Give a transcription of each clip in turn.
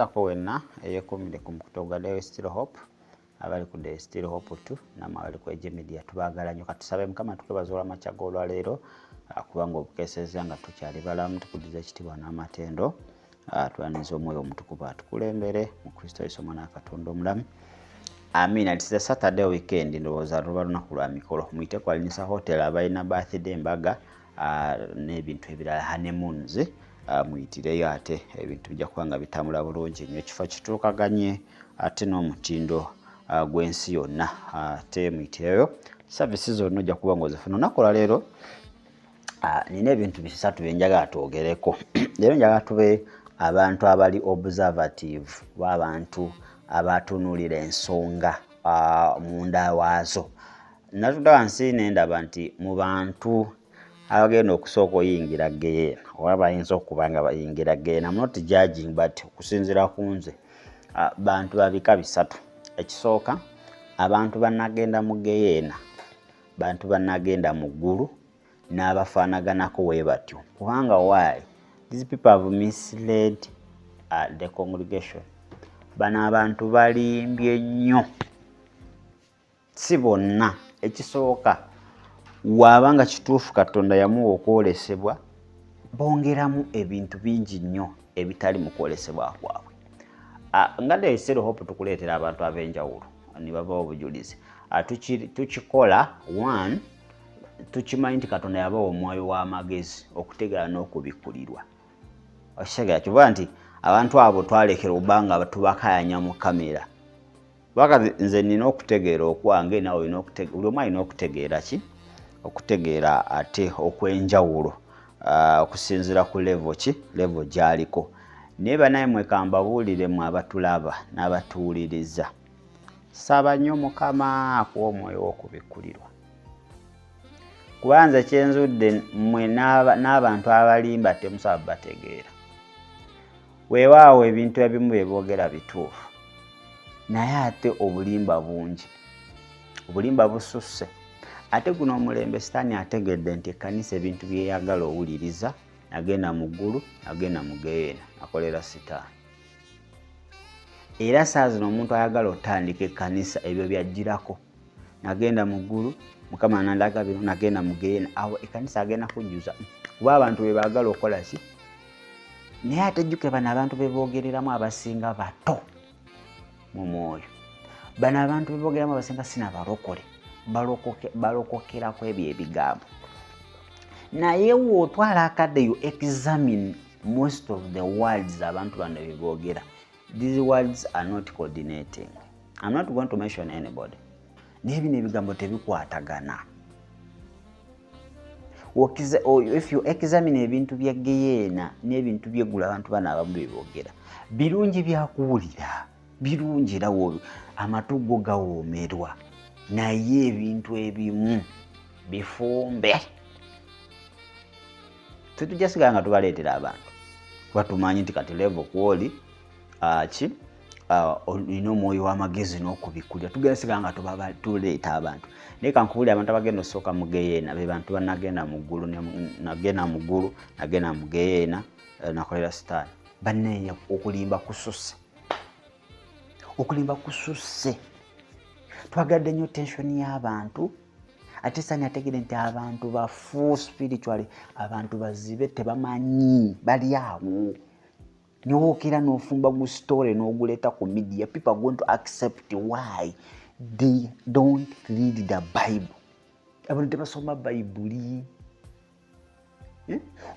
Sako wenna eyekomile ku mukuto gwa Daily Still Hope abali ku Daily Still Hope tu namabali ku Ege Media tubagala nnyo katusabe mukama tukebazola machago olwaleero kubanga obukeseza nga tukyali balamu tukudiza ekitibwa n'amatendo twaniza omwoyo omutukuvu atukulembere mu Kristo Yesu omwana wa Katonda omulamu. Amina. It is a Saturday weekend ndowooza luba lunaku lwa mikolo mwite kwalinisa hotel abalina birthday embaga n'ebintu ebirala honeymoons muyitireyo ate ebintu bijja kuba nga bitambula bulungi nnyo ekifo kituukaganye ate n'omutindo gw'ensi yonna ate muyitireyo services zonna ojja kuba ng'ozifuna olunaku lwaleero. Nina ebintu bisatu bye njagala twogereko. Leero njagala tube abantu abali observative w'abantu abatunuulira ensonga munda waazo. Natudde wansi nendaba nti mu bantu abagenda okusooka oyingira geyeena oba bayinza okuba nga bayingira geyeena. I'm not judging but okusinziira ku nze bantu babika bisatu. Ekisooka abantu bannagenda mu geyeena, bantu bannagenda mu ggulu n'abafaanaganako bwe batyo. Kubanga why? These people have misled the congregation. Bano abantu balimbye nnyo. Si bonna. Ekisooka wabanga kituufu Katonda yamuwa okwolesebwa bongeramu ebintu bingi nnyo ebitali mu kwolesebwa kwabwe. Nga Daily Still Hope tukuleetera abantu ab'enjawulo ne bava obujulizi. Tukikola one tukimanyi nti Katonda yabawa omwoyo w'amagezi okutegeera n'okubikkulirwa. Okitegeera kivuga nti abantu abo twalekera obanga tubakayanya mu kamera. Baka nze nina okutegeera okwange nawe olina okutegeera, buli omu alina okutegeera ki? Okutegeera ate okwenjawulo okusinziira ku level ki? Level gy'aliko. Naye banaye mwekambabuulire mu abatulaba n'abatuwuliriza. Saba nnyo Mukama akuwa omwoyo w'okubikkulirwa. Kubanza kyenzudde mmwe n'abantu abalimba temusaba bategeera. Weewaawo ebintu ebimu bye boogera bituufu. Naye ate obulimba bungi. Obulimba bususse. Ate guno omulembe Sitaani ategedde nti ekkanisa ebintu byeyagala owuliriza agenda mu ggulu, agenda mu geyeena, akolera Sitaani. Era saa zino omuntu ayagala otandika ekkanisa ebyo byajjirako. Nagenda mu ggulu, Mukama nandaga bino, nagenda mu geyeena. Awo ekkanisa agenda kujjuza. Kuba abantu be baagala okola ki? Naye ate jjuke bano abantu be boogereramu abasinga bato mu mwoyo. Bano abantu be boogeramu abasinga sina balokole. Balokokera ku ebyo ebigambo. Naye wootwala akadde you examine most of the words abantu bano be boogera. These words are not coordinating. I'm not going to mention anybody. Naye bino ebigambo tebikwatagana. If you examine ebintu bya geyeena n'ebintu by'eggulu abantu bano abamu be boogera, birungi byakuwulira, birungi era amatu go gawoomerwa. Naye ebintu ebimu bifumbe. Tetujja sigala nga tubaleetera abantu. Kuba tumanyi nti kati level kwoli olina omwoyo w'amagezi n'okubikkulira. Tugenda sigala nga tuleeta abantu. Naye kankubuulira abantu abagenda osooka mu geyeena be bantu bannagenda mu ggulu, nagenda mu ggulu, nagenda mu geyeena, nakolera Sitaani. Banneenya okulimba kususse. Okulimba kususse. Twagadde nnyo tension y'abantu. Ate Sitaani ategedde nti abantu bafu spiritually, abantu bazibe tebamanyi, bali awo. Nyowookera n'ofumba gu story n'oguleeta ku media. People are going to accept why they don't read the Bible. Abantu tebasoma Bayibuli.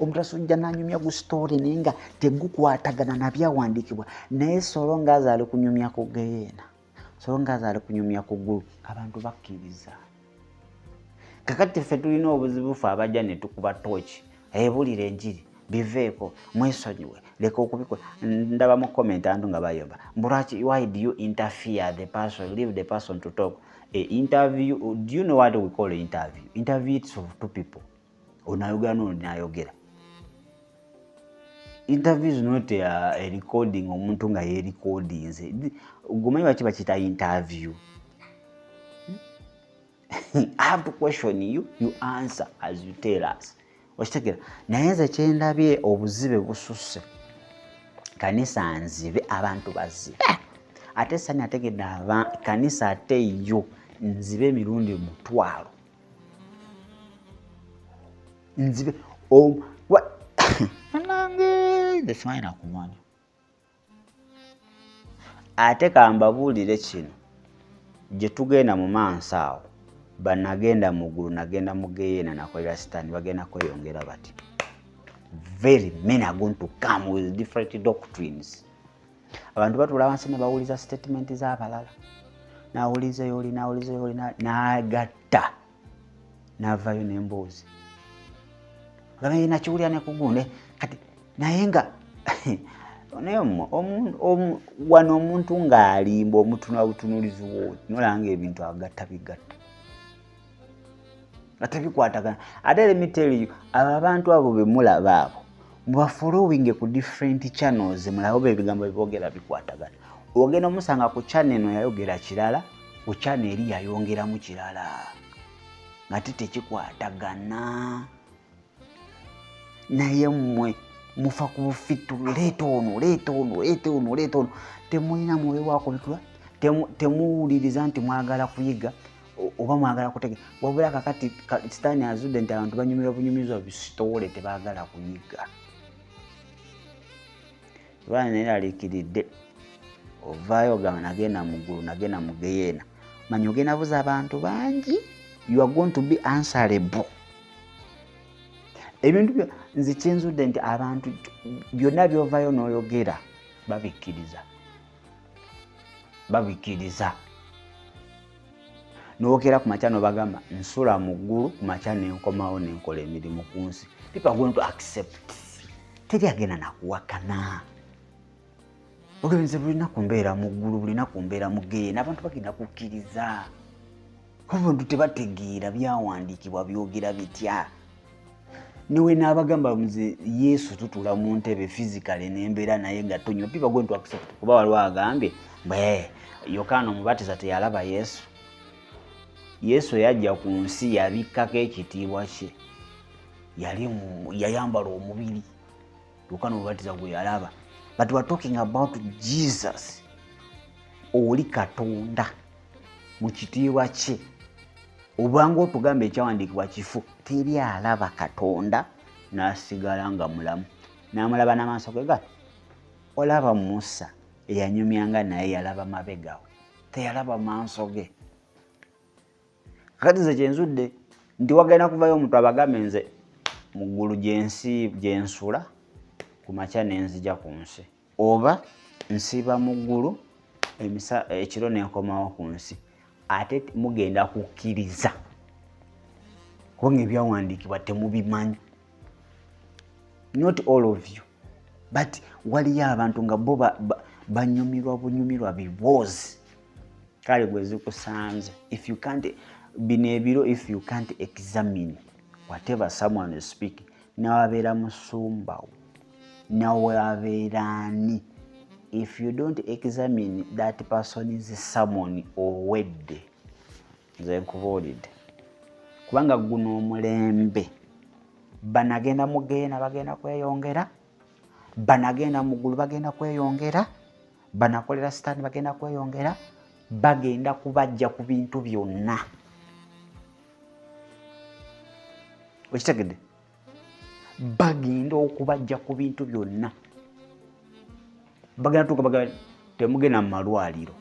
Omuntu asujja n'anyumya gu story naye nga tegukwatagana na byawandiikibwa. Naye so nga azaale kunyumya ku geyeena, so nga azaale kunyumya ku ggulu, abantu bakkiriza. Kakati ffe tulina obuzibu ffe abajja ne tukuba tooki. Ebulira enjiri, biveeko, mwesonyiwe, leka okubikola. Ndaba mu comment antu nga bayomba. Mbulaki, why do you interfere the person, leave the person to talk? Interview, do you know what we call an interview? Interview is of two people. Onayogera n'onayogera. Interview is not a recording omuntu nga ye recordinze. Gumanyi baki bakita interview. I have to question you, you answer as you tell us. Okitegera. Naye nze kyendabye obuzibe bususse. kanisa nzibe abantu bazibe ate sani ategedde kanisa ate yo nzibe emirundi 1,000 nzibe nange ndesimanyina kumanya ate kambabuulire kino gye tugenda mu maaso awo banagenda mu ggulu nagenda mu geyeena nakolera sitaani bagenda kweyongera bati very many are going to come with different doctrines. Abantu batula wansi ne bawuliza statement z'abalala nawuliza yoli n'agatta n'avaayo n'emboozi gamenye nakiwulira ne kugunde kati naye nga wano omuntu ng'alimba omutuna butunulizi wo nolanga ebintu agatta bigatta ate bikwatagana ate let me tell you abantu abo be mulaba abo muba following ku different channels mulaba ebigambo bibogera bikwatagana ogenda omusanga ku channel eno yayogera kirala ku channel eri yayongera mu kirala nga tekikwatagana naye mmwe mufa ku bufitu leeta ono temulina mwoyo wako bitula temuwuliriza nti mwagala kuyiga oba mwagala kutege wabula kakati sitaani azudde nti abantu banyumira bunyumizwa bisitole tebaagala kuyiga bana neraliikiridde ovaayo gamba nagenda mu ggulu nagenda mu geyeena manyi ogenda buza abantu bangi you are going to be answerable ebintu nze kyenzudde nti abantu byonna byovaayo n'oyogera babikkiriza n'okera ku makya n'obagamba nsula mu ggulu ku makya n'enkomawo n'enkola emirimu ku nsi people are going to accept teri agenda nakuwakana ogebenze bulina kumbeera mu ggulu bulina kumbeera mu geyeena abantu bagenda kukkiriza abantu tebategeera byawandiikibwa byogera bitya niwe n'abagamba muze Yesu tutula mu ntebe physically n'embeera naye nga tonywa people are going to accept kuba waliwo agambye Yokaana Omubatiza teyalaba Yesu yajja ku nsi yabikkako ekitiibwa kye yayambala omubiri Yokaana Omubatiza gwe yalaba but we are talking about Jesus oli Katonda mu kitiibwa kye obanga otugamba ekyawandiikibwa kifu teri alaba Katonda n'asigala nga mulamu n'amulaba n'amaaso ge gati olaba Musa eyanyumyanga naye yalaba mabega we teyalaba maaso ge kati ze kyenzudde nti wagenda kuvayo omuntu abagambe nze mu ggulu gyensula ku makya n'enzija ku nsi oba nsiiba mu ggulu ekiro n'enkomawo ku nsi ate mugenda kukkiriza kubanga ebyawandiikibwa temubimanyi not all of you but waliyo abantu nga bo banyumirwa bunyumirwa biboozi kale gwe zikusanze if you can't bino ebiro if you can't examine whatever someone is speaking nawabeera musumbawo nawabeerani if you don't examine that person is someone owedde nze nkubuulidde kubanga guno omulembe banagenda mu geyeena bagenda kweyongera banagenda mu ggulu bagenda kweyongera banakolera sitaani bagenda kweyongera bagenda kubajja ku bintu byonna okitegedde bagenda okubajja ku bintu byonna bagenda tuka bagenda temugenda mu malwaliro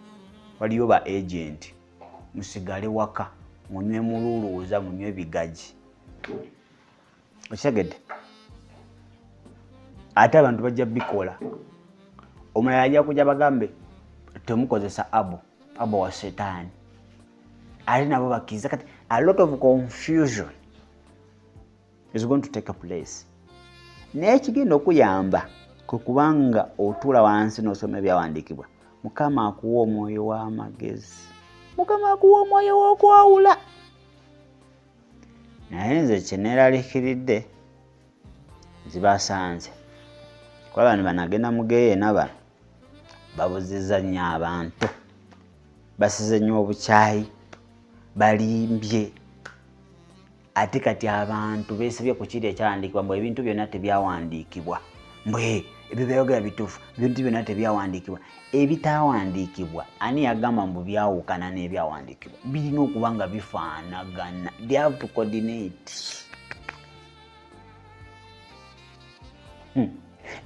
waliyo ba agent musigale waka munywe mululuuza munywe bigaji okitegedde ate abantu bajja bikola omulala ajja kujja bagambe temukozesa abo wa setaani ate nabo bakkiriza kati a lot of confusion is going to take a place naye kigenda okuyamba kubanga otuula wansi n'osoma ebyawandiikibwa Mukama akuwa omwoyo w'amagezi Mukama akuwa omwoyo w'okwawula naye nze kye neeraliikiridde zibasanze kuba bano banagenda mu geyeena bano babuzizza nnyo abantu basize nnyo obukyayi balimbye ate kati abantu beesibye ku kiri ekyawandiikibwa mbu ebintu byonna tebyawandiikibwa mbwe ebyo byayogera bituufu bintu byonna tebyawandiikibwa. Ebitawandiikibwa ani yagamba mbu byawukana n'ebyawandiikibwa? Birina okuba nga bifaanagana. They have to coordinate.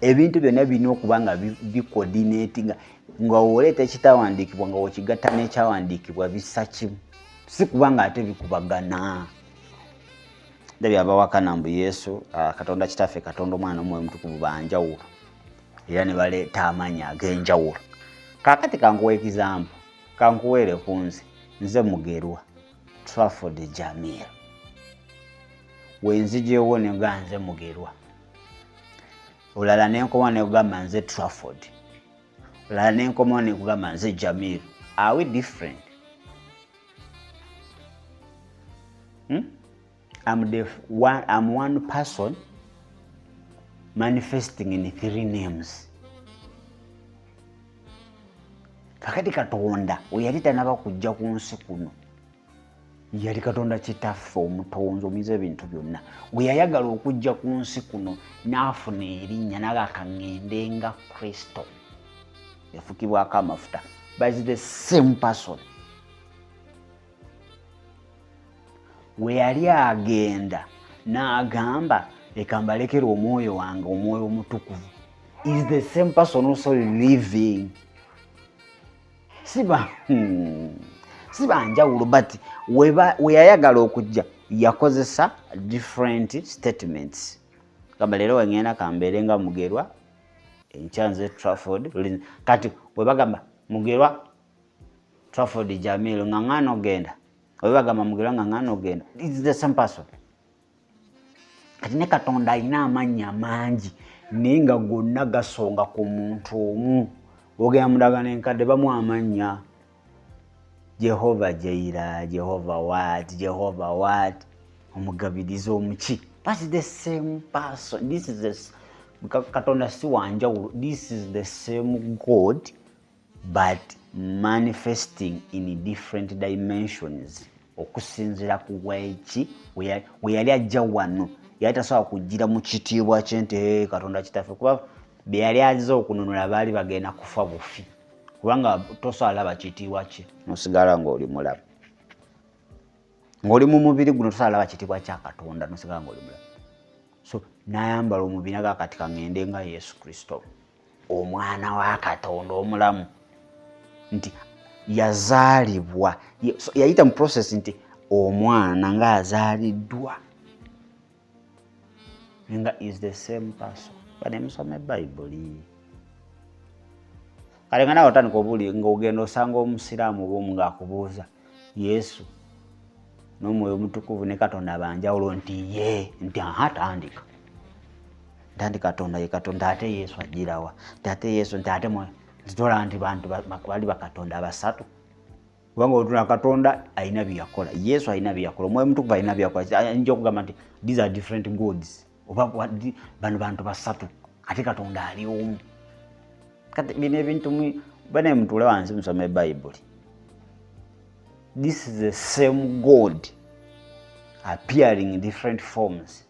Ebintu byonna birina okuba nga bicoordinatinga, nga oleeta ekitawandiikibwa nga okigatta n'ekyawandiikibwa bisa kimu, si kuba nga ate bikubagana. Ndabye abawakana mbu Yesu Katonda Kitaffe, Katonda Omwana n'Omwoyo Omutukuvu banjawulo era ne baleeta amannya ag'enjawulo. Kaakati kankuwa ekizampu, kankuweere ku nze Mugerwa Trafford Jamil. Wenzijewo ne nga nze Mugerwa, olala nenkoma ne kugamba nze Trafford, olala nenkoma ne kugamba nze Jamil. Are we different? I'm one person manifesting in 3 names. Kakati Katonda oyali tanaba kujja ku nsi kuno, yali Katonda Kitaffe Omutonzi omuyiza ebintu byonna. Bwe yayagala okujja ku nsi kuno n'afuna erinnya n'agaaka ŋŋende nga Kristo, yafukibwako amafuta. But it's the same person. We yali agenda n'agamba leka mbalekere omwoyo wange, Omwoyo Omutukuvu. Is the same person also living. Siba njawulo, but we yayagala okujja yakozesa different statements. Gamba leero wengenda kambeere nga Mugerwa, enkyanze Trafford. Kati we bagamba Mugerwa Trafford Jamil ng'ang'ana ogenda, we bagamba Mugerwa ng'ang'ana ogenda, it's the same person. Kati ne Katonda alina amannya mangi naye nga gonna gasonga ku muntu omu. Ogenda mudagana enkadde bamu amannya Jehova Jaira, Jehova what, omugabirizi omuki. That's the same person. This is the Katonda si wanjawulo. This is the same God but manifesting in different dimensions. Okusinzira ku bweki we yali ajja wano yali tasobola kujjira mu kitiibwa kye nti Katonda Kitaffe, kuba be yali azze okununula baali bagenda kufa bufi, kubanga tosobola laba kitiibwa kye nosigala ng'oli mulamu. Ng'oli mu mubiri guno tosobola laba kitiibwa kya Katonda nosigala ng'oli mulamu. So n'ayambala omubiri n'agakati kaŋŋende nga Yesu Kristo, Omwana wa Katonda omulamu, nti yazaalibwa. So yayita mu process nti omwana ng'azaaliddwa nga is the same person. Bane musome Bible. Kale nga nawe otandika obuli ng'ogenda osanga omusiraamu bw'omu ng'akubuuza Yesu n'Omwoyo Omutukuvu ne Katonda banjawulo, nti tandika Katonda ye Katonda, ate Yesu agirawa, ate Yesu nti ate mwe zitola nti bantu bali bakatonda basatu. Kubanga otuna Katonda alina byakola, Yesu alina byakola, Omwoyo Omutukuvu alina byakola. Ayinza okugamba nti these are different gods, oba bano bantu basatu ate Katonda ali omu. Kati bino ebintu bane mutule wansi musome Bible. This is the same God appearing in different forms.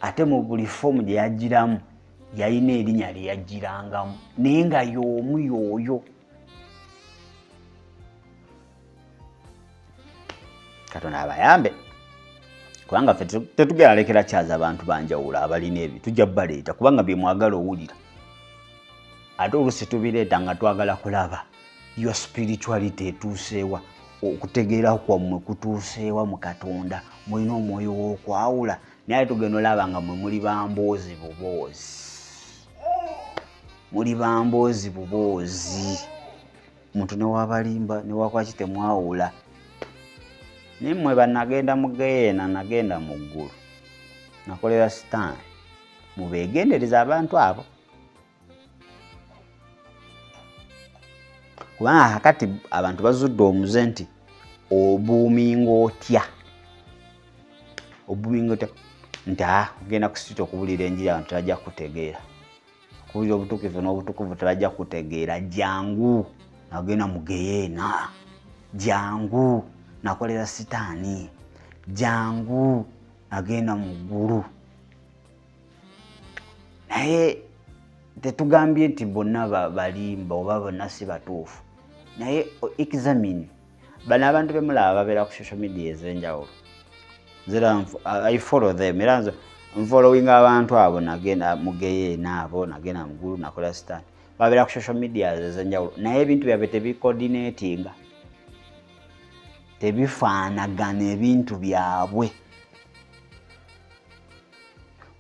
Ate mu buli form gye yagiramu yalina erinnya lye yagirangamu naye nga y'omu y'oyo. Katonda abayambe, kubanga ffe tetugeralekera kyaza abantu banjawulo abalina ebyo, tujja baleeta kubanga bye mwagala owulira. Ate oluusi tubireeta nga twagala kulaba your spirituality etuuseewa, okutegeera kwammwe kutuuseewa mu Katonda, mulina omwoyo w'okwawula. Naye tugenda olaba nga mwe muli bamboozi buboozi, muntu ne wabalimba ne wakwaki temwawula. Naye mmwe banagenda mu Geyeena, nagenda mu ggulu, nakolera Sitaani. Mubeegendereza abantu abo, kubanga kakati abantu bazudde omuze nti obuuminga otya nti ogenda ku siti okubulira enjiri abantu tebajja kutegeera, okubulira obutukuvu n'obutukuvu tebajja kutegeera. Jangu nagenda mu Geyeena, jangu nakolera Sitaani, jangu nagenda mu ggulu. naye tetugambye nti bonna balimba oba bonna si batuufu, naye examine bano abantu bemulaba babeera ku social media ez'enjawulo. Nzira I follow them era nze nfollowing abantu abo, nagenda mugeyeena abo, nagenda mugulu, nakola stand, babeera ku social media ez'enjawulo naye ebintu byabwe tebikoordinatinga, tebifaanagana ebintu byabwe.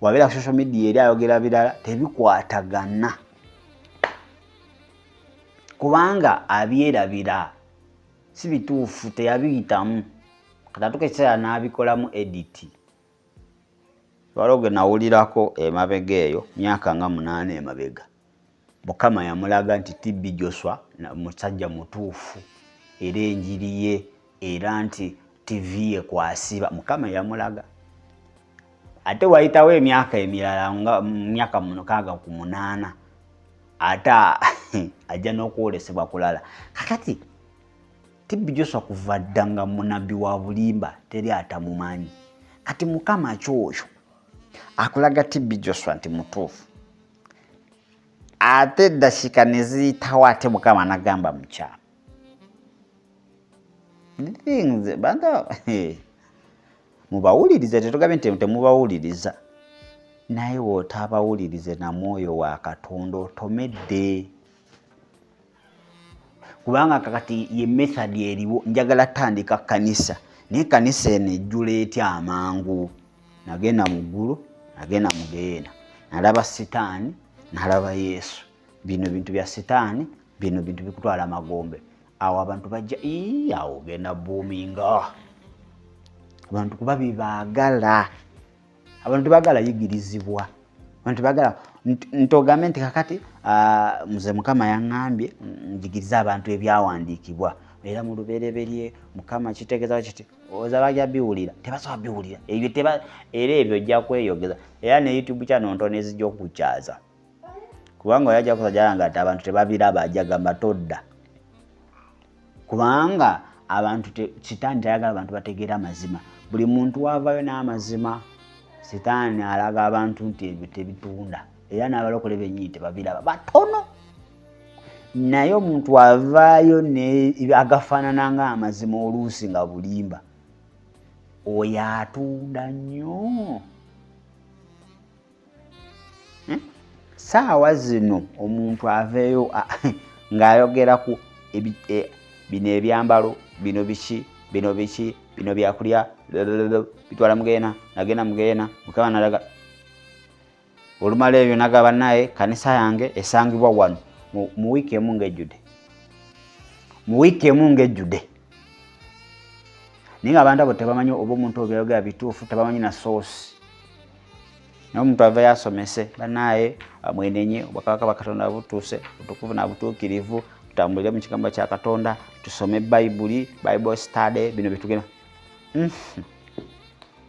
Wabeera ku social media eri ayogera birala tebikwatagana kubanga abyerabira si bituufu, teyabiyitamu kati atuuka ekiseera n'abikolamu edit. Waliwo gwe nawulirako emabega eyo myaka nga 8 emabega, Mukama yamulaga nti TB Joshua musajja mutuufu era enjiri ye era nti TV ye kwasiba, Mukama yamulaga. Ate wayitawo emyaka emirala nga myaka 6 ku 8 ate ajja n'okwolesebwa kulala. Kakati TB Joshua kuva dda nga munabi wa bulimba teri atamumanyi. Kati Mukama kyoyo akulaga TB Joshua nti mutuufu, ate dashika neziyitawo ate Mukama nagamba mukyamu. Things banda mubawulirize, tetugambye nti temubawuliriza, naye wootabawulirize na mwoyo wa Katonda otomedde. Kubanga kakati ye method eriwo, njagala tandika kanisa naye kanisa eno ejjula etya amangu. Nagenda mu ggulu, nagenda mu geyeena, nalaba Sitaani, nalaba Yesu. Bino bintu bya Sitaani, bino bintu bikutwala magombe. Awo abantu bajja awo genda boominga. Abantu kuba bibaagala, abantu bagala yigirizibwa, abantu bagala ntogambe nti kakati muze Mukama yaŋŋambye njigiriza abantu ebyawandiikibwa era mu lubereberye Mukama kitegeeza kiti oza bajja biwulira, tebasobola biwulira ebyo era ebyo ojja kweyogeza era ne YouTube channel ntono ezijja okukyaza kubanga oyajja kusajja ati abantu tebabiraba ajja gamba todda kubanga abantu Sitaani tayagala abantu bategeera amazima. Buli muntu wavayo n'amazima, Sitaani alaga abantu nti ebyo tebitunda era n'abalokole bennyini tebabiraba batono. Naye omuntu avaayo agafaanana ng'amazima oluusi nga bulimba, oyo atunda nnyo. Saawa zino omuntu aveeyo ng'ayogera ku bino ebyambalo, bino biki, bino biki, bino byakulya, bitwala mugeyeena, nagenda mugeyeena, Mukama nalaga. Olumala ebyo nagaba naye kanisa yange esangibwa wano mu wiiki emu ng'ejjudde. Mu wiiki emu ng'ejjudde. Naye abantu abo tebamanyi oba omuntu obyayogera bituufu, tebamanyi na source. Naye omuntu ava yasomese banaye amwenenye obwakabaka bwa Katonda butuuse, butukuvu na butuukirivu, tutambulire mu kigambo kya Katonda, tusome Bible study, bino bitugenda.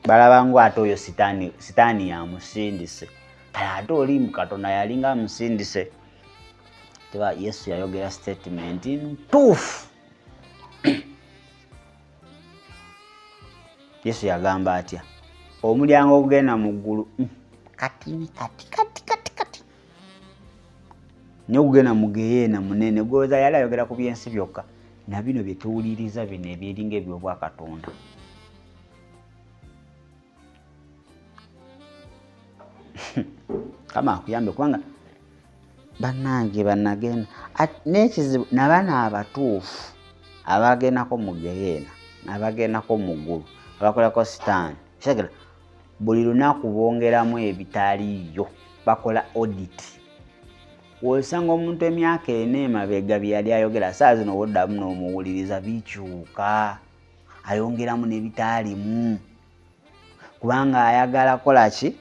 Balabangu ate oyo Sitaani yamusindise. Ate oli mu Katonda yalinga amusindise. Teba Yesu yayogera statement ntuufu. Yesu yagamba atya, omulyango ogenda mu ggulu kati n'ogenda mu geyeena munene. Gwoza yali ayogera ku byensi byokka, na bino bye tuwuliriza bino ebyeringa ebyobwa Katonda. Kama akuyambe kubanga bannange bannagenda n'ekizibu n'abaana abatuufu abagendako mu geyeena n'abagendako mu ggulu abakolako Sitaani kigera buli lunaku bongeramu ebitaliyo, bakola audit. Osanga omuntu emyaka 4 emabega bye yali ayogera saa zino woddamu n'omuwuliriza bikyuka, ayongeramu n'ebitaalimu kubanga ayagala kola ki.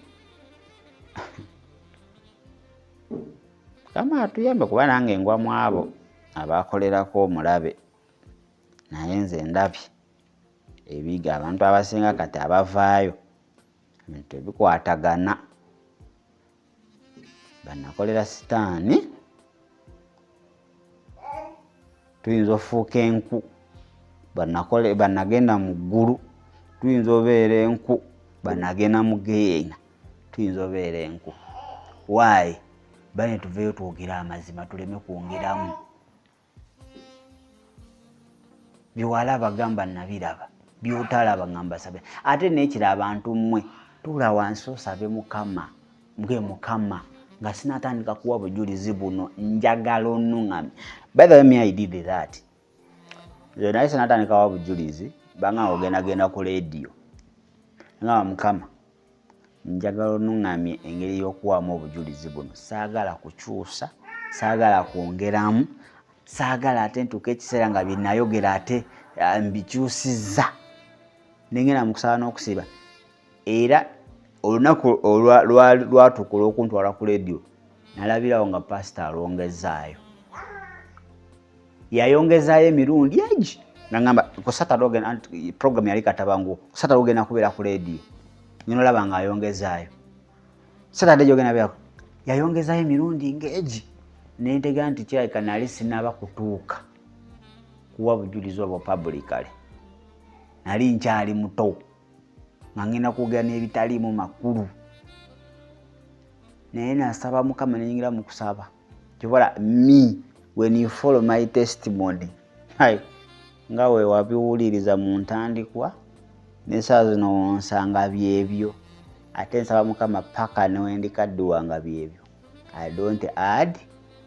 Kama atuyambe kuba nange ngwa mu abo abakolerako omulabe, naye nze ndabye ebiga abantu abasinga kati abavaayo ebintu ebikwatagana. Banakolera Sitaani tuyinza ofuuka enku, banagenda mu ggulu tuyinza obeera enku, banagenda mu geyeena tuyinza obeera enku. why bane tuveyo twogera amazima tuleme kwongeramu byowalaba gamba nabiraba byotalaba ngamba sabe ate nekira abantu mmwe tula wansi osabe mukama mukama nga sinatandika kuwa bujulizi buno njagalo nungami. By the way, me I did that. The nice sinatandika wa bujulizi banga ogenda ku radio nga mukama njagalo nungami engeri yokuwamu obujulizi buno saagala kukyusa saagala kwongeramu saagala ate ntuuka ekiseera nga binayogera ate mbikyusiza nengera mukusaba n'okusiba era olunaku lwatukula okuntwala ku radio nalabirawo nga pastor alongezaayo yayongezaayo emirundi egi nangamba ku Saturday program yali katabangu ku Saturday ogenda kubeera ku radio nino laba nga ayongezaayo Saturday jogena byako yayongezaayo emirundi ngeegi nentega nti kirabika nali sinaba kutuuka kuwa bujulizi obwo publicly nali nkyali muto nga ngenda kwogera n'ebitaliimu makulu naye nasaba mukama nenyingira mu kusaba kibola me when you follow my testimony nga we wabiwuliriza mu ntandikwa n'esaawa zino nsanga byebyo ate nsaba mukama paka newendikadde wanga byebyo. I don't add,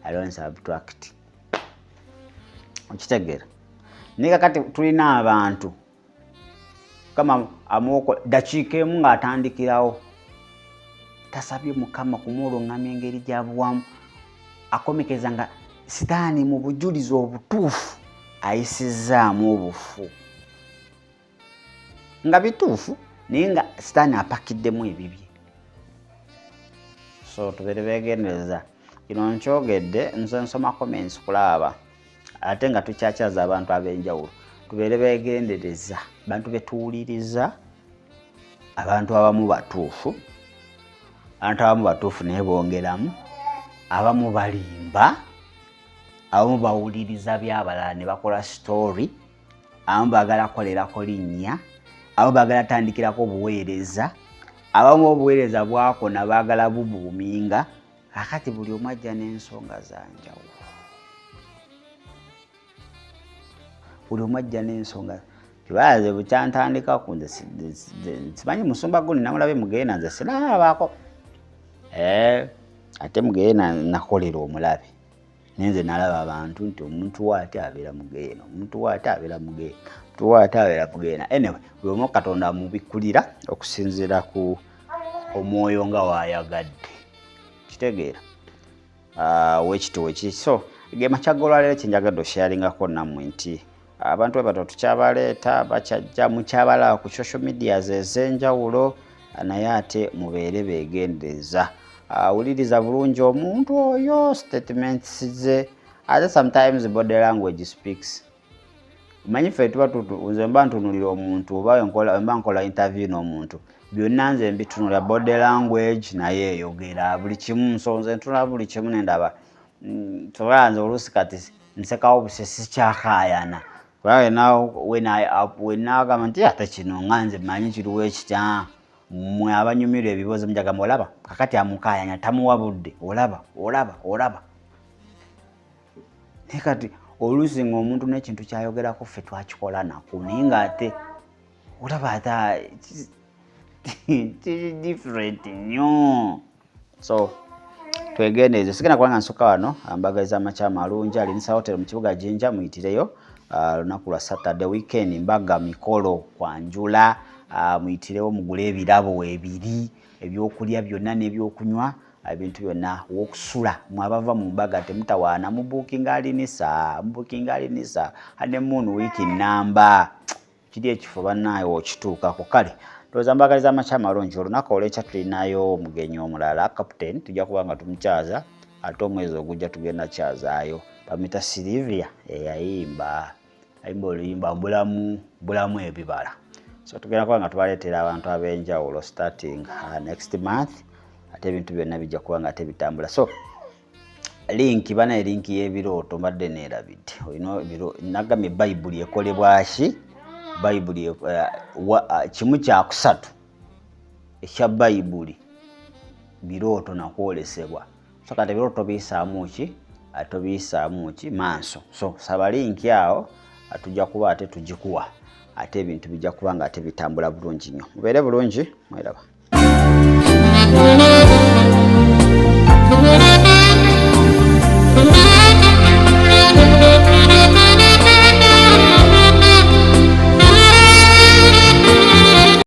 I don't subtract. Okitegera nika kati tulina abantu kama amoko dakiika emu ng'atandikirawo tasabye mukama kumulungamya engeri gy'abuwamu akomekeza nga sitaani mu bujulizi obutuufu ayisizaamu obufu nga bituufu naye nga sitaani apakiddemu ebibye. So tubeere beegendereza kino nkyogedde nze nsoma comments kulaba ate nga tukyakyaza abantu ab'enjawulo tubeere beegendereza bantu betuwuliriza abantu abamu batuufu naye bongeramu abamu balimba abamu bawuliriza by'abalala ne bakola story abamu baagala kukolerako linnya abamu baagala tandikirako obuweereza abamu obuweereza bwakona baagala bubuuminga akati buli omu ajja n'ensonga zanjawulo buli omu ajja n'ensonga kibaze bukyantandika ku nze simanyi musumba guni namulabe mugenda nze sinabaako ate mugenda nakolera omulabe nenze nalaba abantu nti omuntu waate abeera mugenda omuntu waate abeera mugenda omuntu waate abeera mugenda anyway buli omu Katonda mubikulira okusinziira ku omwoyo nga waayagadde kitegeera wekituwe ki. So gema kyagolwalero kyenjagadde osharingako nammwe nti abantu bato tukyabaleeta bakyajja mukyabalaba ku social media ez'enjawulo naye ate mubeere beegendereza awuliriza bulungi omuntu oyo statements ze ate sometimes body language speaks. Manyi ffe tuba nze mba ntunulira omuntu oba mba nkola interview n'omuntu byonna nze mbitunulira body language naye eyogera buli kimu nsonze ntunula buli kimu nendaba toba nze oluusi kati nsekawo busesi kyakaayana wenagamba nti ate kino nga nze manyi kiriwo ekitya mmwe abanyumirwa ebibuuzo mujagamba olaba kakati amukaayanya tamuwa budde olaba naye kati oluusi ng'omuntu n'ekintu kyayogerako ffe twakikola nako naye ng'ate olaba ate kiri different nnyo. So twegendeeze sigenda kubanga nsukka wano mbagaliza amakya malungi Alinisa Hotel mu kibuga Jinja muyitireyo lunaku lwa Saturday weekend mbaga mikolo kwanjula muyitirewo mugule ebirabo ebiri ebyokulya byonna n'ebyokunywa ebintu byonna wokusula mwabava mu mbaga temutawaana mu booking Alinisa honeymoon week namba kiri ekifo bannaayo okituukako kale ndowooza mbagaliza amakya malungi olunaku olwekya tulinayo omugenyi omulala captain tujja kuba nga tumukyaza ate omwezi ogujja tugenda kyazaayo bamita Silivia eyayimba oluyimba bulamu ebibala. So tugenda kuba nga tubaleetera abantu ab'enjawulo starting next month ate ebintu byonna bijja kuba nga tebitambula. So linki bana linki y'ebirooto mbadde neerabidde nagambye Bayibuli ekolebwa ki Bayibuli kimu kyakusatu ekya Bayibuli birooto nakwolesebwa so kati birooto tobiyisaamu ki maaso so saba linki awo tujja kuba ate tugikuwa ate ebintu bijja kuba nga ate bitambula bulungi nnyo mubeere bulungi mweraba